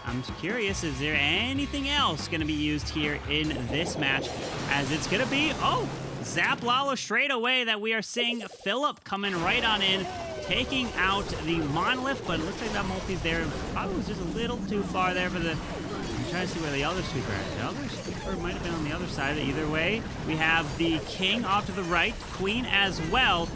I'm curious, is there anything else going to be used here in this match? As it's going to be, Zap Lalo straight away that we are seeing Philip coming right on in, taking out the Monolith, but it looks like that multi's there. Probably was just a little too far there for the... I'm trying to see where the other sweeper is. The other sweeper might have been on the other side. Either way, we have the King off to the right, Queen as well.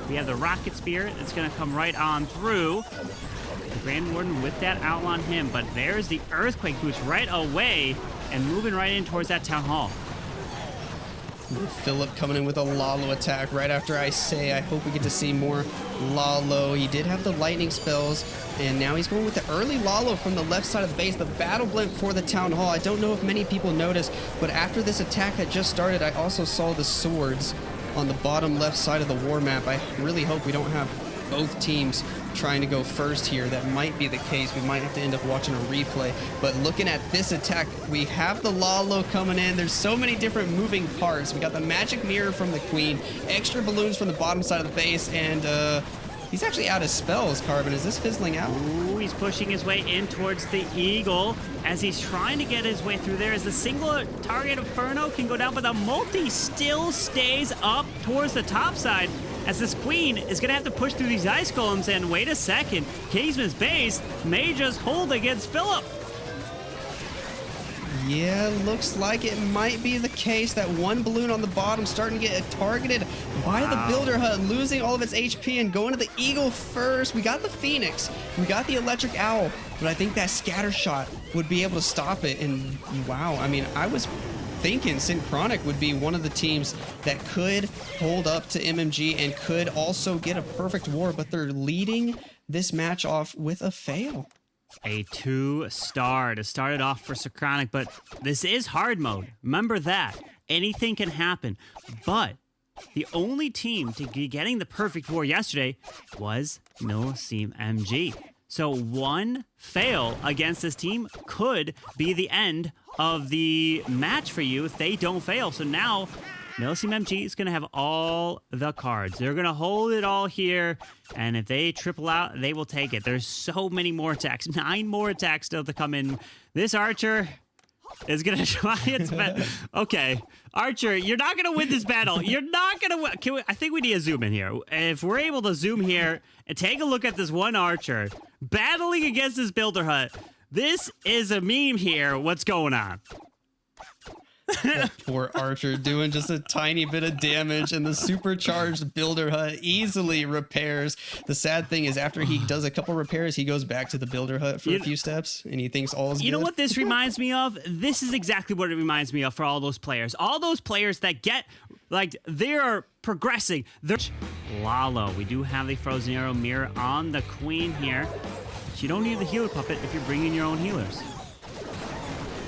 We have the Rocket Spear that's going to come right on through. The Grand Warden with that out on him, but there's the Earthquake boost right away and moving right in towards that Town Hall. Philip coming in with a Lalo attack right after I say I hope we get to see more Lalo. He did have the lightning spells, and now he's going with the early Lalo from the left side of the base, the battle blimp for the Town Hall. I don't know if many people noticed, but after this attack had just started, I also saw the swords on the bottom left side of the war map. I really hope we don't have both teams trying to go first here. That might be the case. We might have to end up watching a replay. But looking at this attack, we have the Lalo coming in. There's so many different moving parts. We got the magic mirror from the Queen, extra balloons from the bottom side of the base, and he's actually out of spells, Carbon. Is this fizzling out? Ooh, he's pushing his way in towards the Eagle as he's trying to get his way through there. As the single target Inferno can go down, but the multi still stays up towards the top side. As this Queen is going to have to push through these ice golems, and wait a second, Kingsman's base may just hold against Philip. Yeah, looks like it might be the case. That one balloon on the bottom starting to get targeted by the Builder Hut, losing all of its HP and going to the Eagle first. We got the Phoenix, we got the Electric Owl, but I think that scatter shot would be able to stop it. And wow, I mean, I was thinking Synchronic would be one of the teams that could hold up to MMG and could also get a perfect war, but they're leading this match off with a fail. A 2-star to start it off for Synchronic, but this is hard mode. Remember that. Anything can happen. But the only team to be getting the perfect war yesterday was Millesime MG. So one fail against this team could be the end of the match for you if they don't fail. So now Millesime MG is going to have all the cards. They're going to hold it all here, and if they triple out, they will take it. There's so many more attacks. 9 more attacks still to come in. This Archer is going to try its best. Okay, Archer, you're not going to win this battle. You're not going to win. I think we need to zoom in here. If we're able to zoom here and take a look at this one Archer battling against this Builder Hut, this is a meme here. What's going on? That poor Archer doing just a tiny bit of damage, and the supercharged Builder Hut easily repairs. The sad thing is, after he does a couple repairs, he goes back to the Builder Hut for a few steps, and he thinks all's good. You know what this reminds me of? This is exactly what it reminds me of for all those players. All those players that get, like, they're progressing. They're... Lalo, we do have the Frozen Arrow mirror on the Queen here. But you don't need the healer puppet if you're bringing your own healers.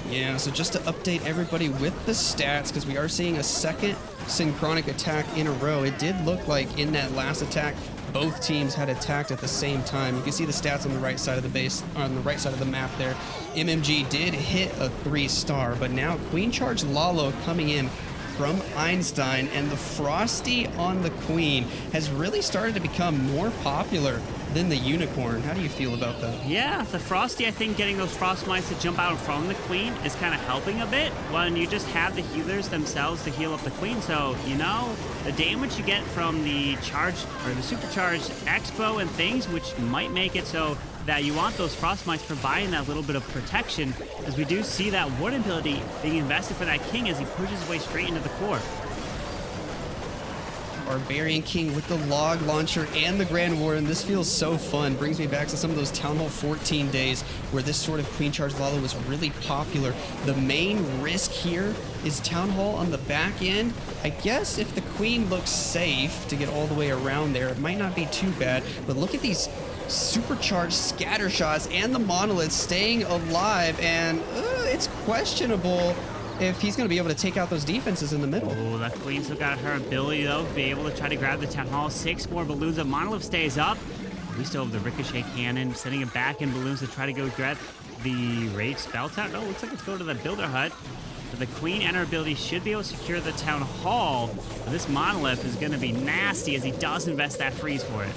Yeah, so just to update everybody with the stats, because we are seeing a second Synchronic attack in a row. It did look like in that last attack, both teams had attacked at the same time. You can see the stats on the right side of the base, on the right side of the map there. MMG did hit a 3-star, but now Queen Charge Lalo coming in from Einstein, and the Frosty on the Queen has really started to become more popular than the Unicorn. How do you feel about that? Yeah, the Frosty, I think getting those Frost Mites to jump out from the Queen is kind of helping a bit when you just have the healers themselves to heal up the Queen. So, you know, the damage you get from the charge or the supercharged Expo and things, which might make it so that you want those Frost Mites providing that little bit of protection, as we do see that Warden ability being invested for that King as he pushes his way straight into the core. Barbarian King with the log launcher and the Grand Warden. This feels so fun. Brings me back to some of those Town Hall 14 days where this sort of Queen Charge Lalo was really popular. The main risk here is Town Hall on the back end. I guess if the Queen looks safe to get all the way around there, it might not be too bad. But look at these supercharged scatter shots and the monoliths staying alive, and it's questionable if he's going to be able to take out those defenses in the middle. Oh, that Queen still got her ability, though, to be able to try to grab the Town Hall. 6 more balloons. The Monolith stays up. We still have the Ricochet Cannon, sending it back in balloons to try to go grab the Rage Spell Tower. No, looks like it's going to the Builder Hut. But the Queen and her ability should be able to secure the Town Hall. But this Monolith is going to be nasty as he does invest that freeze for it.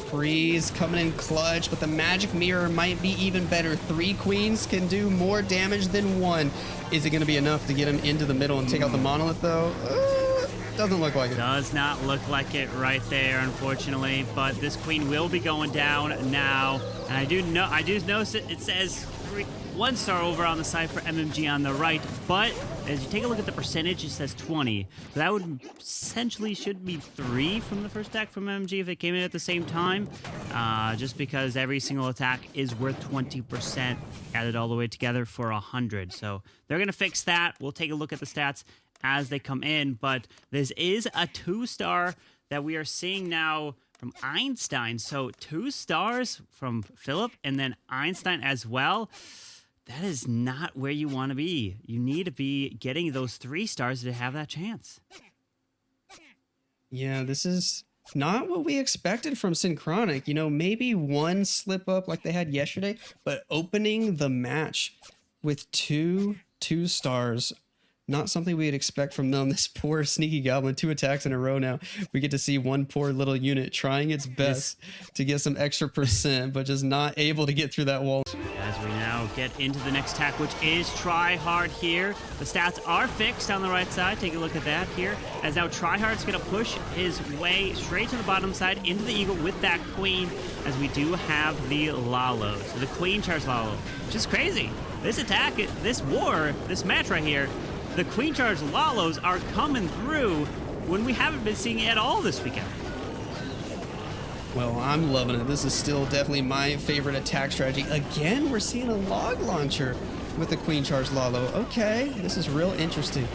freeze coming in clutch, but the magic mirror might be even better. 3 queens can do more damage than 1. Is it going to be enough to get him into the middle and take out the monolith, though? Doesn't look like it. Does not look like it right there, unfortunately. But this queen will be going down now. And I do notice it says 1 star over on the side for MMG on the right. But as you take a look at the percentage, it says 20. So that would essentially should be 3 from the first attack from MMG if it came in at the same time. Just because every single attack is worth 20% added all the way together for 100. So they're going to fix that. We'll take a look at the stats as they come in, but this is a 2-star that we are seeing now from Einstein. So 2 stars from Philip and then Einstein as well. That is not where you want to be. You need to be getting those 3 stars to have that chance. Yeah, this is not what we expected from Synchronic. You know, maybe 1 slip up like they had yesterday, but opening the match with 2 stars, not something we'd expect from them. This poor sneaky goblin, 2 attacks in a row now. We get to see one poor little unit trying its best to get some extra percent, but just not able to get through that wall. As we now get into the next attack, which is Try Hard here. The stats are fixed on the right side. Take a look at that here. As now Try Hard's going to push his way straight to the bottom side into the eagle with that queen, as we do have the Lalo. So the queen charge Lalo, which is crazy. This attack, this war, this match right here, the queen charge Lalos are coming through when we haven't been seeing it at all this weekend. Well, I'm loving it. This is still definitely my favorite attack strategy. Again, we're seeing a log launcher with the queen charge Lalo. Okay, this is real interesting.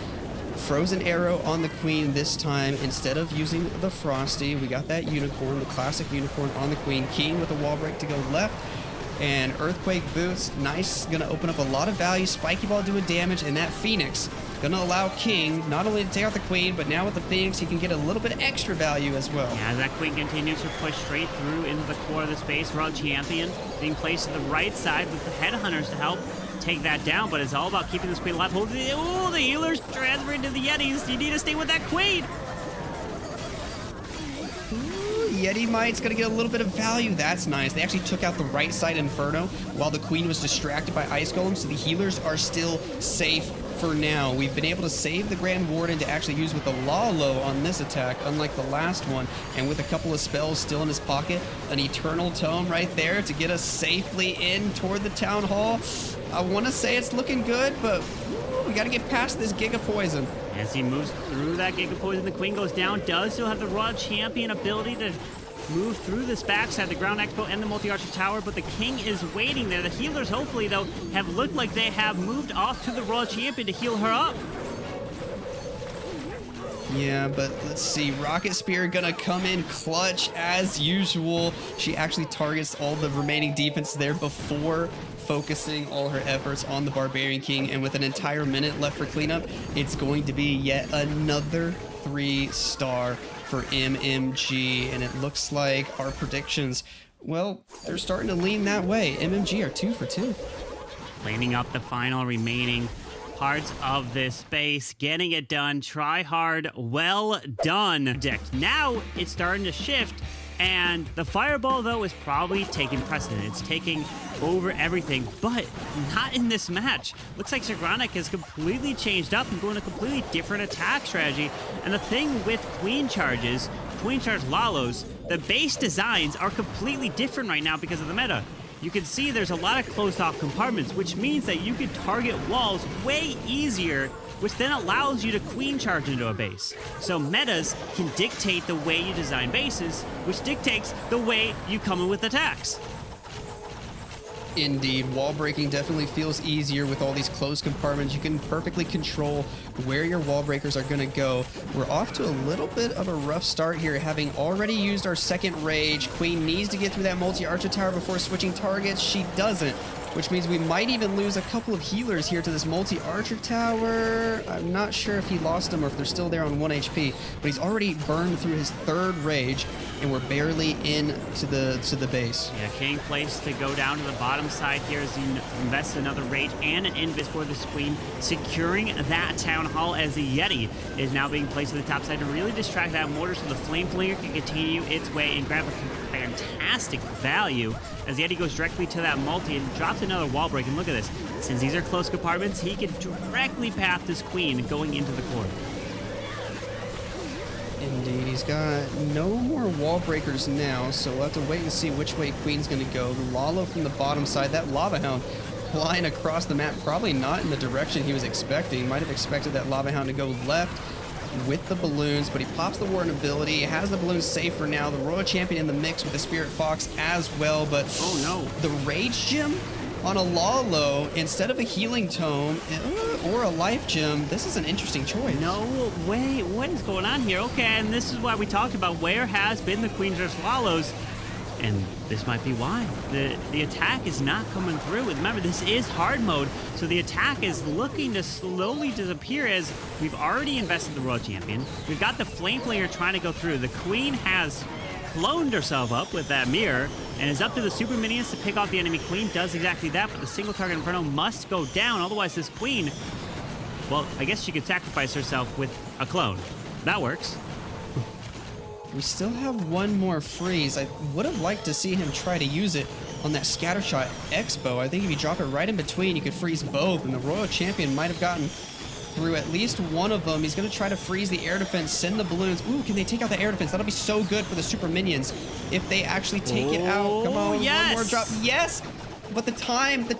Frozen arrow on the queen this time instead of using the frosty. We got that unicorn, the classic unicorn on the queen. King with a wall break to go left. And earthquake boots, nice, gonna open up a lot of value. Spiky ball doing damage, and that phoenix gonna allow King not only to take out the queen, but now with the phoenix he can get a little bit extra value as well. Yeah, as that queen continues to push straight through into the core of the space. World champion being placed to the right side with the headhunters to help take that down, but it's all about keeping this queen alive. Oh, the healers transferring to the Yetis. You need to stay with that queen. Yeti Might's gonna get a little bit of value. That's nice. They actually took out the right side Inferno while the queen was distracted by Ice Golem, so the healers are still safe for now. We've been able to save the Grand Warden to actually use with the Lalo on this attack, unlike the last one, and with a couple of spells still in his pocket, an Eternal Tome right there to get us safely in toward the Town Hall. I want to say it's looking good, but we got to get past this Giga Poison. As he moves through that Giga Poison, the queen goes down. Does still have the Raw Champion ability to move through this backside, the Ground Expo and the Multi-Archer Tower, but the king is waiting there. The healers, hopefully, though, have looked like they have moved off to the Raw Champion to heal her up. Yeah, but let's see. Rocket Spear gonna come in clutch as usual. She actually targets all the remaining defense there before focusing all her efforts on the Barbarian King, and with an entire minute left for cleanup, it's going to be yet another 3-star for MMG, and it looks like our predictions, well, they're starting to lean that way. MMG are 2 for 2. Cleaning up the final remaining parts of this space, getting it done. Try hard, well done. Now it's starting to shift, and the fireball, though, is probably taking precedent. It's taking over everything, but not in this match. Looks like Synchronic has completely changed up and going a completely different attack strategy. And the thing with Queen Charge Lalos, the base designs are completely different right now because of the meta. You can see there's a lot of closed off compartments, which means that you can target walls way easier, which then allows you to queen charge into a base. So metas can dictate the way you design bases, which dictates the way you come in with attacks. Indeed, wall breaking definitely feels easier with all these closed compartments. You can perfectly control where your wall breakers are going to go. We're off to a little bit of a rough start here, having already used our second rage. Queen needs to get through that multi-archer tower before switching targets. She doesn't. which means we might even lose a couple of healers here to this multi-archer tower. I'm not sure if he lost them or if they're still there on 1 HP, but he's already burned through his 3rd rage, and we're barely into the base. Yeah, King placed to go down to the bottom side here as he invests another rage and an invis for this queen, securing that town hall as the Yeti is now being placed to the top side to really distract that mortar so the flame flinger can continue its way and grab a fantastic value as the Yeti goes directly to that multi and drops another wall break. And look at this. Since these are close compartments, he can directly path this queen going into the core. Indeed, he's got no more wall breakers now, so we'll have to wait and see which way Queen's going to go. Lalo from the bottom side, that Lava Hound flying across the map, probably not in the direction he was expecting. Might have expected that Lava Hound to go left with the balloons, but he pops the Warden ability, has the balloons safe for now. The Royal Champion in the mix with the Spirit Fox as well, but oh no, the Rage Gem on a Lalo instead of a Healing Tome or a Life Gem. This is an interesting choice. No way, what is going on here? Okay, and this is why we talked about where has been the Queens versus Lalos. And this might be why. The attack is not coming through. Remember, this is hard mode, so the attack is looking to slowly disappear as we've already invested the Royal Champion. We've got the Flame Flinger trying to go through. The Queen has cloned herself up with that mirror and is up to the Super Minions to pick off the enemy Queen. Does exactly that, but the single target Inferno must go down. Otherwise, this Queen, well, I guess she could sacrifice herself with a clone. That works. We still have one more freeze. I would have liked to see him try to use it on that Scattershot Expo. I think if you drop it right in between, you could freeze both, and the Royal Champion might have gotten through at least one of them. He's going to try to freeze the air defense, send the balloons. Ooh, can they take out the air defense? That'll be so good for the Super Minions if they actually take it out. Come on, yes. One more drop. Yes! But the time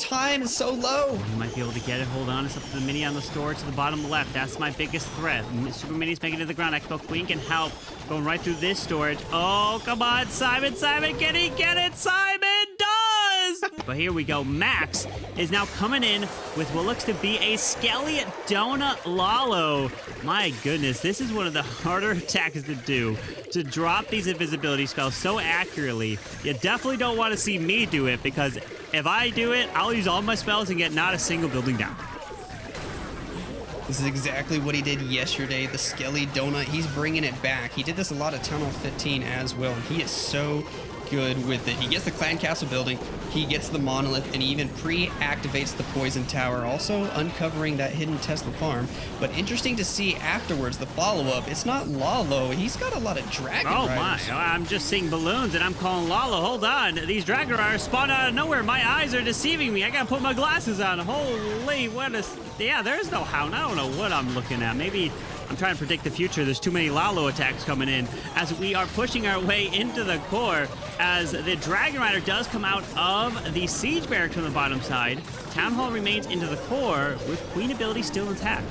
is so low. You might be able to get it. Hold on. It's up to the mini on the store to the bottom left. That's my biggest threat. Super Mini's making it to the ground. Expo Queen can help. Going right through this storage. Oh, come on, Simon. Simon, can he get it? Simon does! But here we go. Max is now coming in with what looks to be a Skelly Donut Lalo. My goodness, this is one of the harder attacks to do. To drop these invisibility spells so accurately. You definitely don't want to see me do it, because if I do it, I'll use all my spells and get not a single building down. This is exactly what he did yesterday, the Skelly Donut. He's bringing it back. He did this a lot at Town Hall 15 as well, and he is so good with it. He gets the Clan Castle building, he gets the Monolith, and he even pre-activates the Poison Tower, also uncovering that hidden Tesla farm. But interesting to see afterwards, the follow-up, it's not Lalo. He's got a lot of Dragon Riders. My, I'm just seeing balloons and I'm calling Lalo. Hold on, these Dragon Riders spawn out of nowhere. My eyes are deceiving me. I gotta put my glasses on. Holy, what is... Yeah, there's no Hound. I don't know what I'm looking at. Maybe I'm trying to predict the future. There's too many Lalo attacks coming in as we are pushing our way into the core, as the Dragon Rider does come out of the Siege Barracks from the bottom side. Town Hall remains into the core with Queen ability still intact.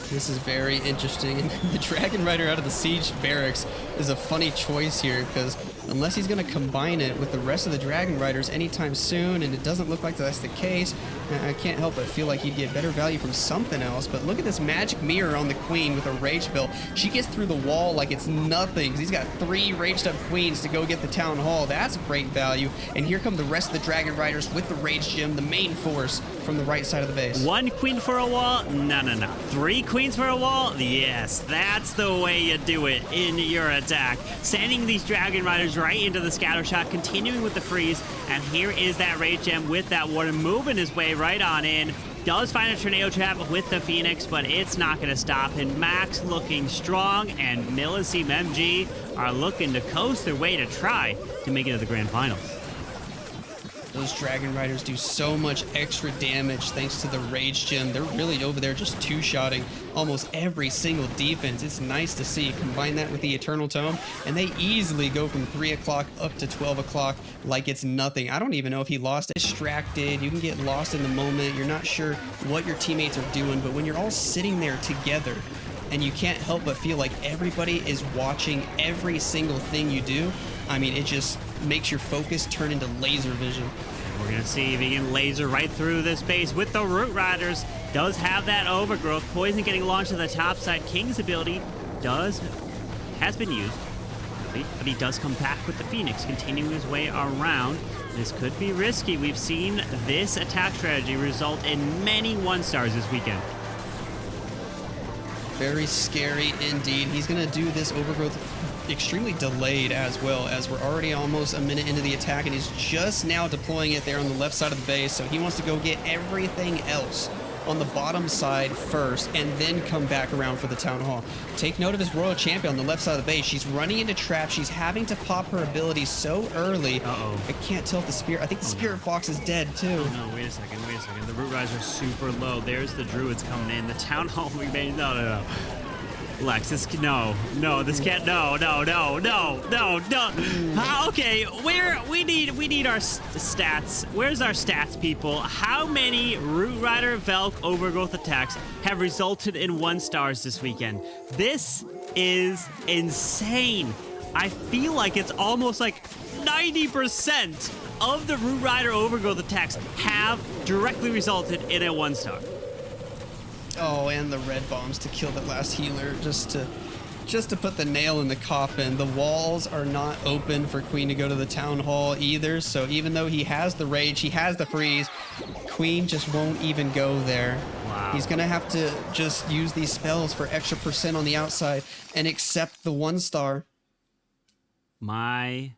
This is very interesting. And the Dragon Rider out of the Siege Barracks is a funny choice here, because unless he's going to combine it with the rest of the Dragon Riders anytime soon, and it doesn't look like that's the case, I can't help but feel like he'd get better value from something else. But look at this magic mirror on the Queen with a Rage Spell. She gets through the wall like it's nothing, because he's got 3 raged up Queens to go get the Town Hall. That's great value. And here come the rest of the Dragon Riders with the Rage Gem, the main force from the right side of the base. 1 Queen for a wall? No. 3 Queens for a wall? Yes, that's the way you do it in your attack. Sending these Dragon Riders right into the Scattershot, continuing with the freeze. And here is that Rage Gem with that Warden moving his way right on in. Does find a Tornado Trap with the Phoenix, but it's not going to stop. And Max looking strong, and Millesime MG are looking to coast their way to try to make it to the Grand Finals. Those Dragon Riders do so much extra damage thanks to the Rage Gem. They're really over there just two-shotting almost every single defense. It's nice to see. Combine that with the Eternal Tome, and they easily go from 3 o'clock up to 12 o'clock like it's nothing. I don't even know if he lost. Distracted. You can get lost in the moment. You're not sure what your teammates are doing, but when you're all sitting there together and you can't help but feel like everybody is watching every single thing you do, I mean, it just makes your focus turn into laser vision. We're going to see if he can laser right through this base with the Root Riders. Does have that overgrowth. Poison getting launched to the top side. King's ability has been used. ability, but he does come back with the Phoenix, continuing his way around. This could be risky. We've seen this attack strategy result in many 1-stars this weekend. Very scary indeed. He's going to do this overgrowth extremely delayed as well, as we're already almost a minute into the attack, and he's just now deploying it there on the left side of the base. So he wants to go get everything else on the bottom side first and then come back around for the town hall. Take note of his royal champion on the left side of the base. She's running into traps. She's having to pop her ability so early. I can't tell if the spirit, I think the spirit fox is dead too. No, wait a second. The root riders are super low. There's the druids coming in. The town hall remains. No. Lex, this can't, no. Okay, we need our stats. Where's our stats, people? How many Root Rider Velk overgrowth attacks have resulted in 1-stars this weekend? This is insane. I feel like it's almost like 90% of the Root Rider overgrowth attacks have directly resulted in a 1-star. Oh, and the red bombs to kill that last healer, just to put the nail in the coffin. The walls are not open for Queen to go to the town hall either, so even though he has the rage, he has the freeze, Queen just won't even go there. Wow. He's gonna have to just use these spells for extra % on the outside and accept the 1-star. My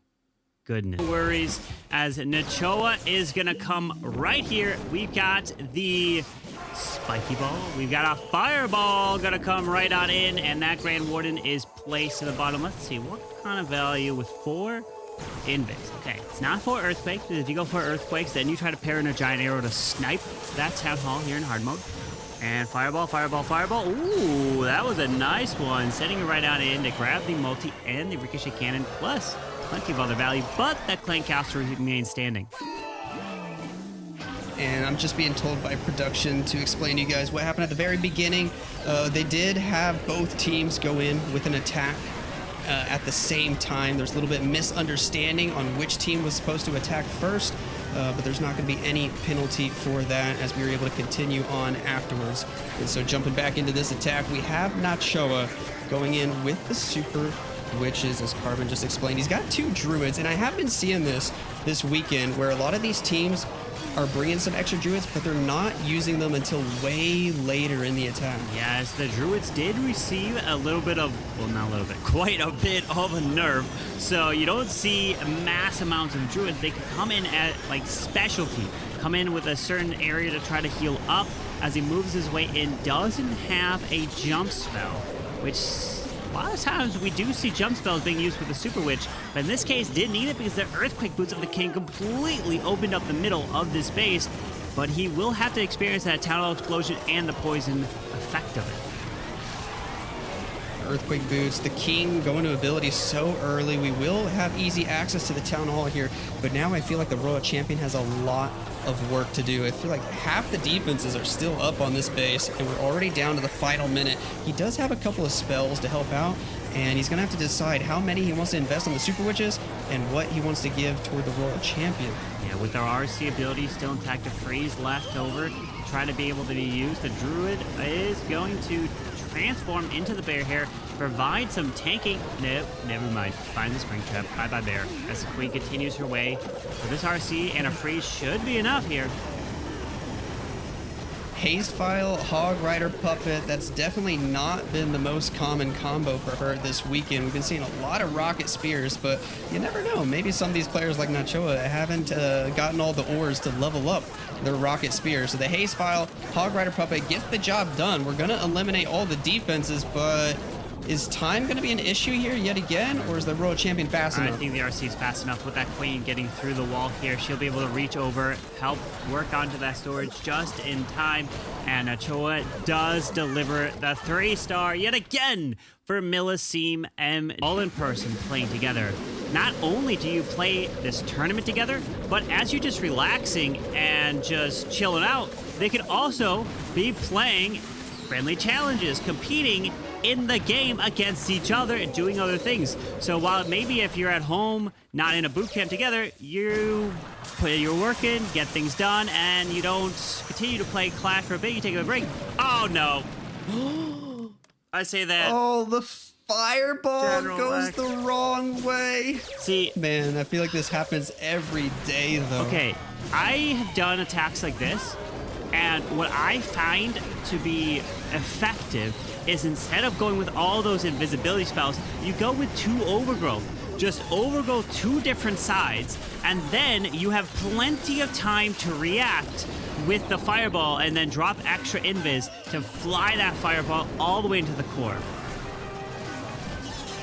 goodness. No worries, as Nachoa is gonna come right here. We've got the spiky ball. We've got a fireball gonna come right on in, and that Grand Warden is placed to the bottom. Let's see, what kind of value with 4 invis? Okay, it's not for earthquakes, because if you go for earthquakes, then you try to pair in a giant arrow to snipe that town hall here in hard mode. And fireball. Ooh, that was a nice one. Setting it right on in to grab the multi and the ricochet cannon, plus plenty of other value, but that clank caster remains standing. And I'm just being told by production to explain to you guys what happened at the very beginning. They did have both teams go in with an attack at the same time. There's a little bit misunderstanding on which team was supposed to attack first, but there's not going to be any penalty for that, as we were able to continue on afterwards. And so jumping back into this attack, we have Nachoa going in with the super witches, as Carbon just explained. He's got 2 druids, and I have been seeing this weekend where a lot of these teams are bringing some extra druids, but they're not using them until way later in the attack. Yes, the druids did receive a little bit of, well, not a little bit, quite a bit of a nerf. So you don't see mass amounts of druids. They can come in at like specialty, come in with a certain area to try to heal up. As he moves his way in, doesn't have a jump spell, which a lot of times we do see jump spells being used with the Super Witch, but in this case didn't need it because the Earthquake Boots of the King completely opened up the middle of this base, but he will have to experience that Town Hall Explosion and the poison effect of it. Earthquake Boots, the King going to ability so early. We will have easy access to the Town Hall here, but now I feel like the Royal Champion has a lot of work to do. I feel like half the defenses are still up on this base, and we're already down to the final minute. He does have a couple of spells to help out, and he's going to have to decide how many he wants to invest on the Super Witches and what he wants to give toward the Royal Champion. Yeah, with our RC ability still intact, a freeze left over, try to be able to be used. The Druid is going to transform into the bear hair, provide some tanking. No, never mind. Find the spring trap. Bye bear. As the Queen continues her way for this RC, and a freeze should be enough here. Haste File, Hog Rider Puppet, that's definitely not been the most common combo for her this weekend. We've been seeing a lot of Rocket Spears, but you never know. Maybe some of these players like Nachoa haven't gotten all the ores to level up their Rocket Spears. So the Haste File, Hog Rider Puppet gets the job done. We're going to eliminate all the defenses, but is time going to be an issue here yet again, or is the Royal Champion fast enough? I think the RC is fast enough with that Queen getting through the wall here. She'll be able to reach over, help work onto that storage just in time. And Nachoa does deliver the 3-star yet again for Millesime, and all in person playing together. Not only do you play this tournament together, but as you're just relaxing and just chilling out, they could also be playing friendly challenges, competing in the game against each other and doing other things. So while maybe if you're at home, not in a boot camp together, you're working, get things done, and you don't continue to play Clash for a bit, you take a break. Oh no. I say that. Oh, Fireball General goes X. the wrong way. See, Man, I feel like this happens every day, though. okay, I have done attacks like this, and what I find to be effective is instead of going with all those invisibility spells, you go with 2 overgrowth. Just overgrowth 2 different sides, and then you have plenty of time to react with the fireball and then drop extra invis to fly that fireball all the way into the core.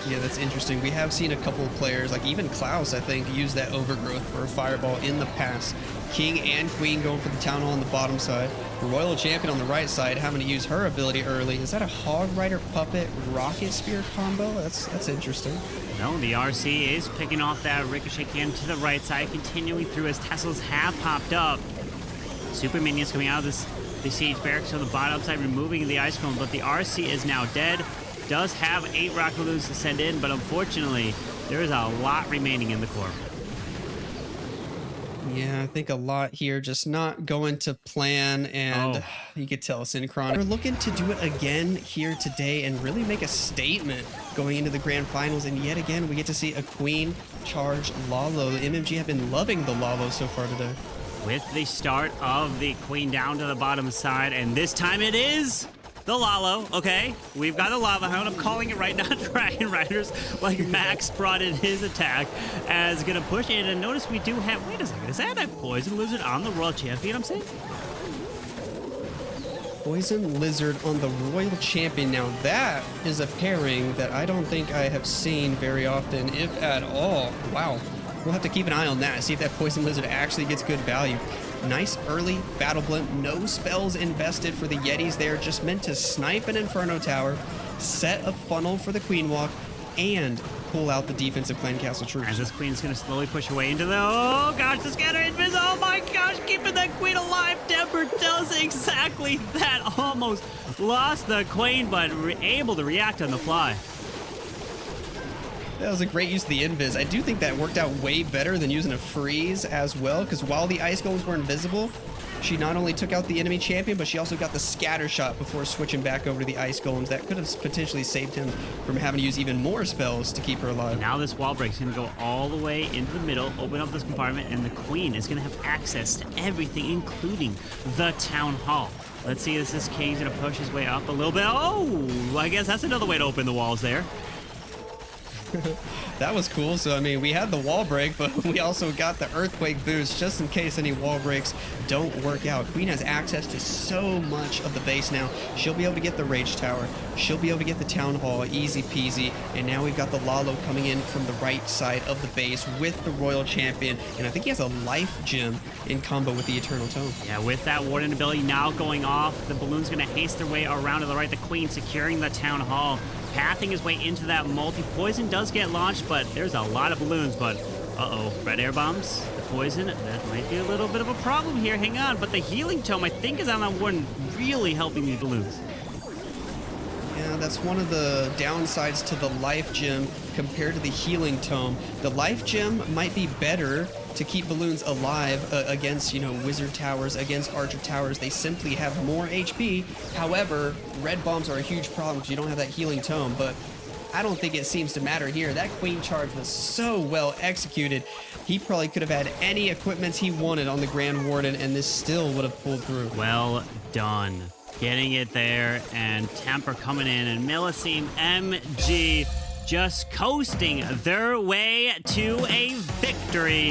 Yeah, that's interesting. We have seen a couple of players, like even Klaus, I think, use that overgrowth for a fireball in the past. King and Queen going for the Town Hall on the bottom side. Royal Champion on the right side having to use her ability early. Is that a Hog Rider Puppet Rocket Spear combo? That's interesting. No, the RC is picking off that Ricochet cannon to the right side, continuing through as Teslas have popped up. Super Minions coming out of the Siege Barracks on the bottom side, removing the Ice Cone, but the RC is now dead. Does have 8 rocket balloons to send in, but unfortunately, there is a lot remaining in the core. Yeah, I think a lot here just not going to plan, and you could tell Synchronic. We're looking to do it again here today and really make a statement going into the grand finals, and yet again, we get to see a Queen charge Lalo. The MMG have been loving the Lalo so far today. With the start of the Queen down to the bottom side, and this time it is the Lalo, okay? We've got the Lava Hound. I'm calling it right now. Dragon Riders, like Max brought in his attack, as gonna push in. And notice we do have, wait a second, is that a Poison Lizard on the Royal Champion, I'm saying? Poison Lizard on the Royal Champion. Now that is a pairing that I don't think I have seen very often, if at all. Wow. We'll have to keep an eye on that, see if that Poison Lizard actually gets good value. Nice early battle blimp, no spells invested for the Yetis there, just meant to snipe an Inferno Tower, set a funnel for the Queen Walk, and pull out the defensive Clan Castle troops. As this Queen's gonna slowly push away into the, oh gosh, the scatter invis, oh my gosh, keeping that Queen alive. Temper does exactly that, almost lost the Queen, but able to react on the fly. That was a great use of the invis. I do think that worked out way better than using a freeze as well, because while the ice golems were invisible, she not only took out the enemy champion, but she also got the scatter shot before switching back over to the ice golems. That could have potentially saved him from having to use even more spells to keep her alive. Now this wall break's gonna go all the way into the middle, open up this compartment, and the Queen is gonna have access to everything, including the Town Hall. Let's see if this King's gonna push his way up a little bit. Oh, I guess that's another way to open the walls there. That was cool. So, I mean, we had the wall break, but we also got the earthquake boost just in case any wall breaks don't work out. Queen has access to so much of the base now. She'll be able to get the Rage Tower. She'll be able to get the Town Hall, easy peasy. And now we've got the Lalo coming in from the right side of the base with the Royal Champion. And I think he has a life gem in combo with the Eternal Tome. Yeah, with that Warden ability now going off, the balloon's gonna haste their way around to the right. The Queen securing the Town Hall, pathing his way into that multi. Poison does get launched, but there's a lot of balloons. But uh-oh, red air bombs, the poison, that might be a little bit of a problem here. Hang on, but the healing tome I think is on that Warden, really helping these balloons. Yeah, that's one of the downsides to the life gem compared to the healing tome. The life gem might be better to keep balloons alive against, wizard towers, against archer towers. They simply have more HP. However, red bombs are a huge problem because you don't have that healing tome, but I don't think it seems to matter here. That Queen charge was so well executed. He probably could have had any equipments he wanted on the Grand Warden, and this still would have pulled through. Well done. Getting it there, and Temper coming in, and Millesime MG just coasting their way to a victory.